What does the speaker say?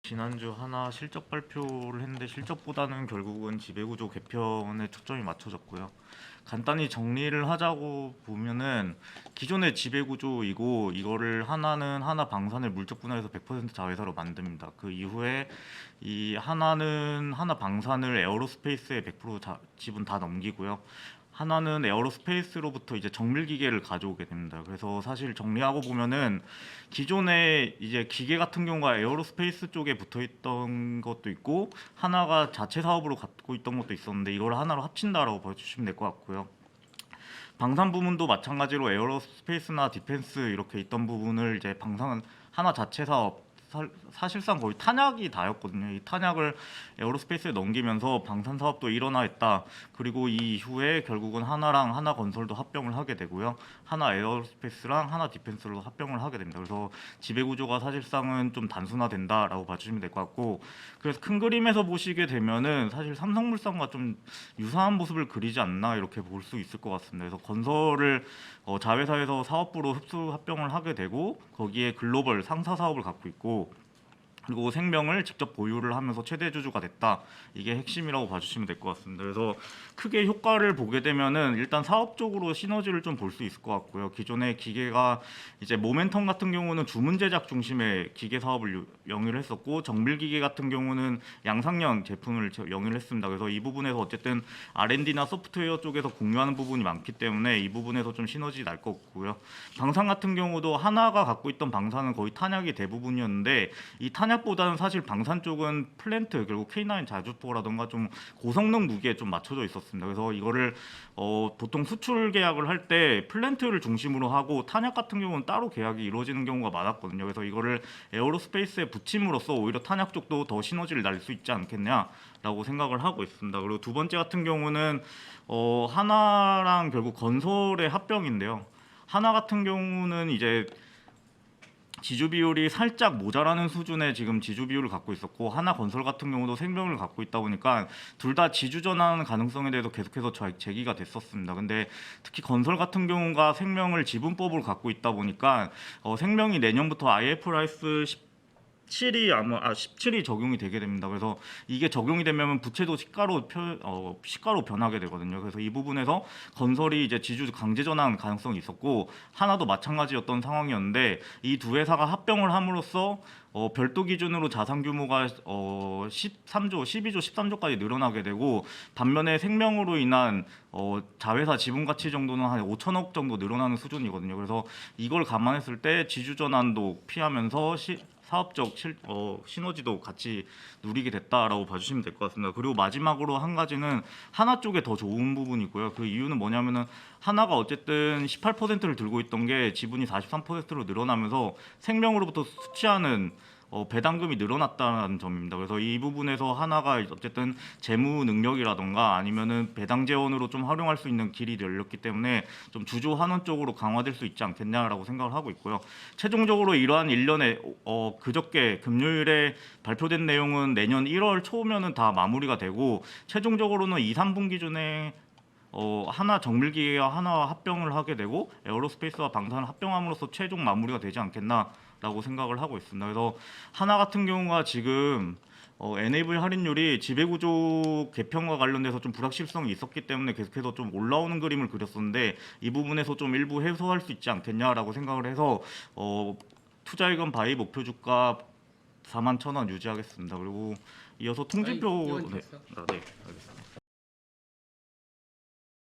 지난주 하나 실적 발표를 했는데 실적보다는 결국은 지배구조 개편에 초점이 맞춰졌고요. 간단히 정리를 하자고 보면은 기존의 지배구조이고 이거를 하나는 하나 방산을 물적 분할해서 100% 자회사로 만듭니다. 그 이후에 이 하나는 하나 방산을 에어로스페이스에 100% 지분 다 넘기고요. 하나는 에어로스페이스로부터 이제 정밀 기계를 가져오게 됩니다. 그래서 사실 정리하고 보면은 기존에 이제 기계 같은 경우가 에어로스페이스 쪽에 붙어 있던 것도 있고 하나가 자체 사업으로 갖고 있던 것도 있었는데 이걸 하나로 합친다라고 봐주시면 될 것 같고요. 방산 부문도 마찬가지로 에어로스페이스나 디펜스 이렇게 있던 부분을 이제 방산 하나 자체 사업 사실상 거의 탄약이 다였거든요. 이 탄약을 에어로스페이스에 넘기면서 방산 사업도 일어나있다. 그리고 이 이후에 결국은 하나랑 하나건설도 합병을 하게 되고요. 하나 에어로스페이스랑 하나 디펜스로 합병을 하게 됩니다. 그래서 지배 구조가 사실상은 좀 단순화된다라고 봐주시면 될 것 같고, 그래서 큰 그림에서 보시게 되면은 사실 삼성물산과 좀 유사한 모습을 그리지 않나 이렇게 볼 수 있을 것 같습니다. 그래서 건설을 자회사에서 사업부로 흡수 합병을 하게 되고 거기에 글로벌 상사 사업을 갖고 있고 그리고 생명을 직접 보유를 하면서 최대 주주가 됐다. 이게 핵심이라고 봐주시면 될 것 같습니다. 그래서 크게 효과를 보게 되면은 일단 사업적으로 시너지를 좀 볼 수 있을 것 같고요. 기존의 기계가 이제 모멘텀 같은 경우는 주문 제작 중심의 기계 사업을 영위를 했었고 정밀 기계 같은 경우는 양산형 제품을 영위를 했습니다. 그래서 이 부분에서 어쨌든 R&D나 소프트웨어 쪽에서 공유하는 부분이 많기 때문에 이 부분에서 좀 시너지 날 것 같고요. 방산 같은 경우도 하나가 갖고 있던 방산은 거의 탄약이 대부분이었는데 이 탄약보다는 사실 방산 쪽은 플랜트 그리고 K9 자주포라던가 좀 고성능 무기에 좀 맞춰져 있었습니다. 그래서 이거를 보통 수출 계약을 할 때 플랜트를 중심으로 하고 탄약 같은 경우는 따로 계약이 이루어지는 경우가 많았거든요. 그래서 이거를 에어로스페이스에 붙임으로써 오히려 탄약 쪽도 더 시너지를 날 수 있지 않겠냐라고 생각을 하고 있습니다. 그리고 두 번째 같은 경우는 하나랑 결국 건설의 합병인데요. 하나 같은 경우는 이제 지주 비율이 살짝 모자라는 수준의 지금 지주 비율을 갖고 있었고 하나 건설 같은 경우도 생명을 갖고 있다 보니까 둘 다 지주 전환 가능성에 대해서 계속해서 제기가 됐었습니다. 근데 특히 건설 같은 경우가 생명을 지분법으로 갖고 있다 보니까 생명이 내년부터 IFRS 17이 적용이 되게 됩니다. 그래서 이게 적용이 되면 부채도 시가로 변하게 되거든요. 그래서 이 부분에서 건설이 이제 지주 강제 전환 가능성이 있었고 하나도 마찬가지였던 상황이었는데 이 두 회사가 합병을 함으로써 별도 기준으로 자산 규모가 13조, 12조, 13조까지 늘어나게 되고 반면에 생명으로 인한 자회사 지분 가치 정도는 한 5천억 정도 늘어나는 수준이거든요. 그래서 이걸 감안했을 때 지주 전환도 피하면서 사업적 시너지도 같이 누리게 됐다라고 봐주시면 될 것 같습니다. 그리고 마지막으로 한 가지는 하나 쪽에 더 좋은 부분이고요. 그 이유는 뭐냐면은 하나가 어쨌든 18%를 들고 있던 게 지분이 43%로 늘어나면서 생명으로부터 수취하는 배당금이 늘어났다는 점입니다. 그래서 이 부분에서 하나가 어쨌든 재무 능력이라던가 아니면은 배당 재원으로 좀 활용할 수 있는 길이 열렸기 때문에 좀 주주 환원 쪽으로 강화될 수 있지 않겠냐라고 생각을 하고 있고요. 최종적으로 이러한 일련의 그저께 금요일에 발표된 내용은 내년 1월 초면은 다 마무리가 되고 최종적으로는 2, 3분기 기준에 하나 정밀기계와 하나와 합병을 하게 되고 에어로스페이스와 방산을 합병함으로써 최종 마무리가 되지 않겠나라고 생각을 하고 있습니다. 그래서 하나 같은 경우가 지금 NAV 할인율이 지배구조 개편과 관련돼서 좀 불확실성이 있었기 때문에 계속해서 좀 올라오는 그림을 그렸었는데 이 부분에서 좀 일부 해소할 수 있지 않겠냐라고 생각을 해서 투자이건 바이 목표 주가 41,000원 유지하겠습니다. 그리고 이어서 통지표 이건 네, 됐어. 네, 알겠습니다.